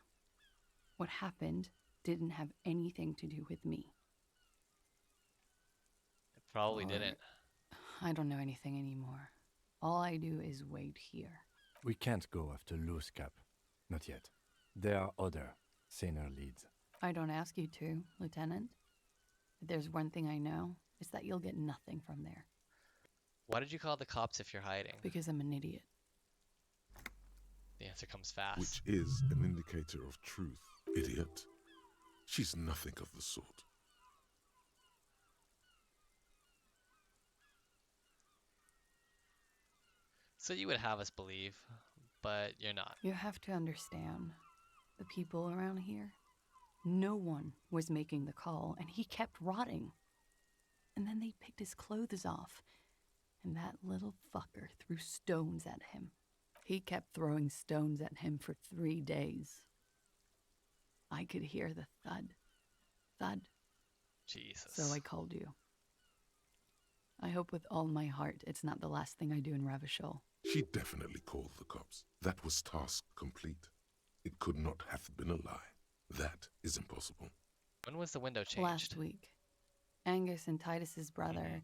What happened didn't have anything to do with me. It probably Or- didn't. I don't know anything anymore. All I do is wait here. We can't go after Loose Cap. Not yet. There are other, saner leads. I don't ask you to, Lieutenant. If there's one thing I know, it's that you'll get nothing from there. Why did you call the cops if you're hiding? Because I'm an idiot. The answer comes fast. Which is an indicator of truth, idiot. She's nothing of the sort. So you would have us believe, but you're not. You have to understand, the people around here, no one was making the call, and he kept rotting. And then they picked his clothes off, and that little fucker threw stones at him. He kept throwing stones at him for 3 days. I could hear the thud, thud, Jesus. so I called you. I hope with all my heart it's not the last thing I do in Ravachol. She definitely called the cops. That was task complete. It could not have been a lie. That is impossible. When was the window changed? Last week, Angus and Titus's brother,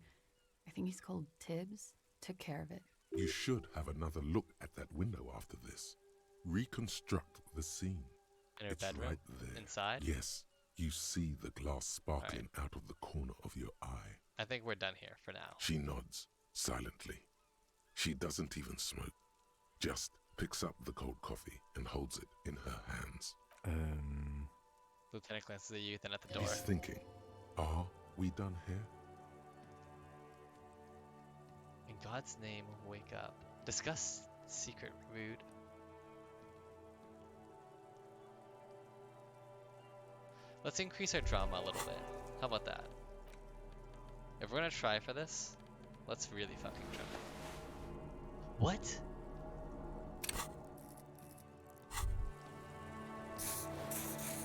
I think he's called Tibbs, took care of it. You should have another look at that window after this. Reconstruct the scene. In her It's bedroom? right there. Inside? Yes. You see the glass sparkling out of the corner of your eye. I think we're done here for now. She nods silently. She doesn't even smoke. Just picks up the cold coffee and holds it in her hands. Lieutenant glances at you, then at the door. He's thinking, are we done here? In God's name, wake up. Discuss secret route. Let's increase our drama a little bit. How about that? If we're gonna try for this, let's really fucking try. What?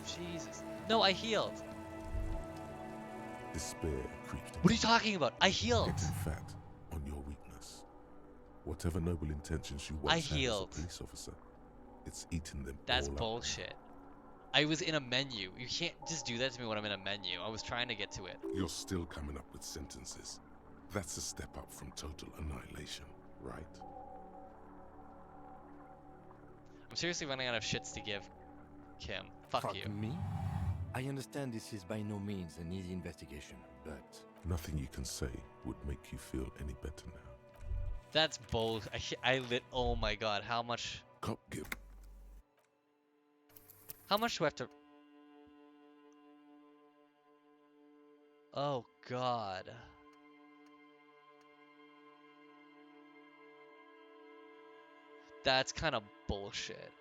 Jesus. No, I healed. Despair creeps. What are you talking about? I healed. Getting fat on your weakness. Whatever noble intentions you once had as healed. a police officer, it's eaten them That's all up. bullshit. I was in a menu. You can't just do that to me when I'm in a menu. I was trying to get to it. You're still coming up with sentences. That's a step up from total annihilation, right? I'm seriously running out of shits to give Kim. Fuck you. me? I understand this is by no means an easy investigation, but Nothing you can say would make you feel any better now. That's bull. Oh my god. How much? Cop give. How much do I have to? Oh god. That's kind of bullshit.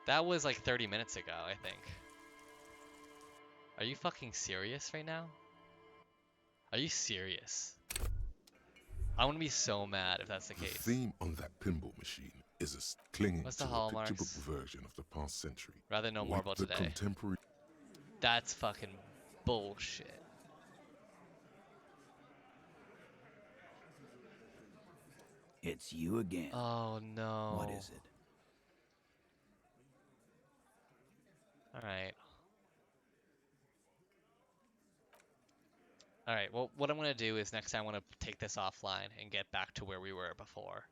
That was like 30 minutes ago, I think. Are you fucking serious right now? Are you serious? I want to be so mad if that's the The case. theme on that pinball machine is clinging What's to the a hallmarks? picture book version of the past century. Rather know more with about the today. contemporary. That's fucking bullshit. It's you again. Oh no. What is it? Alright. Alright, well, what I'm going to do is next time I want to take this offline and get back to where we were before.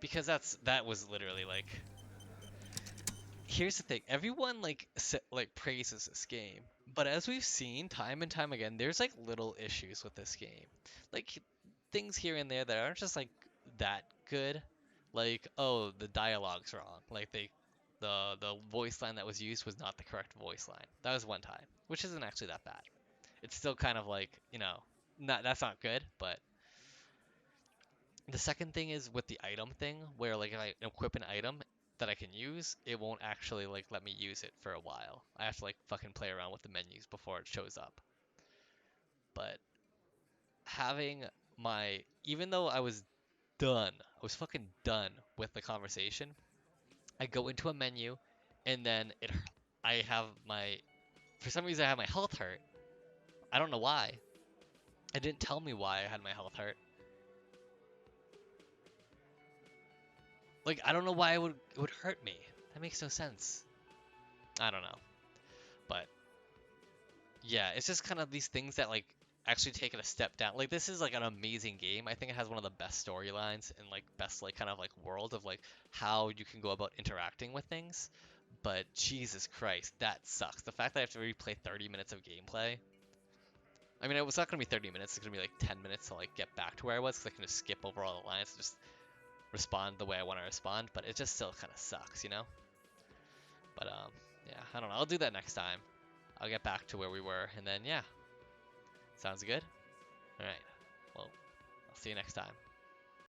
Because that was literally like... Here's the thing, everyone like praises this game, but as we've seen time and time again, there's like little issues with this game. Like things here and there that aren't just like that good. Like, oh, the dialogue's wrong. Like the voice line that was used was not the correct voice line. That was one time, which isn't actually that bad. It's still kind of like, that's not good, but the second thing is with the item thing, where like if I equip an item, that I can use, it won't actually like let me use it for a while. I have to like fucking play around with the menus before it shows up. But having my, even though I was done, I was fucking done with the conversation, I go into a menu and then I have my, for some reason I have my health hurt. I don't know why. It didn't tell me why I had my health hurt. Like, I don't know why it would hurt me. That makes no sense. I don't know. But yeah, it's just kind of these things that like actually take it a step down. Like this is like an amazing game. I think it has one of the best storylines and like best like kind of like world of like how you can go about interacting with things. But Jesus Christ, that sucks. The fact that I have to replay 30 minutes of gameplay. I mean, it was not going to be 30 minutes. It's going to be like 10 minutes to like get back to where I was because I can just skip over all the lines and just respond the way I want to respond. But it just still kind of sucks, you know? But yeah, I don't know. I'll do that next time. I'll get back to where we were, and then yeah. Sounds good? Alright. Well, I'll see you next time.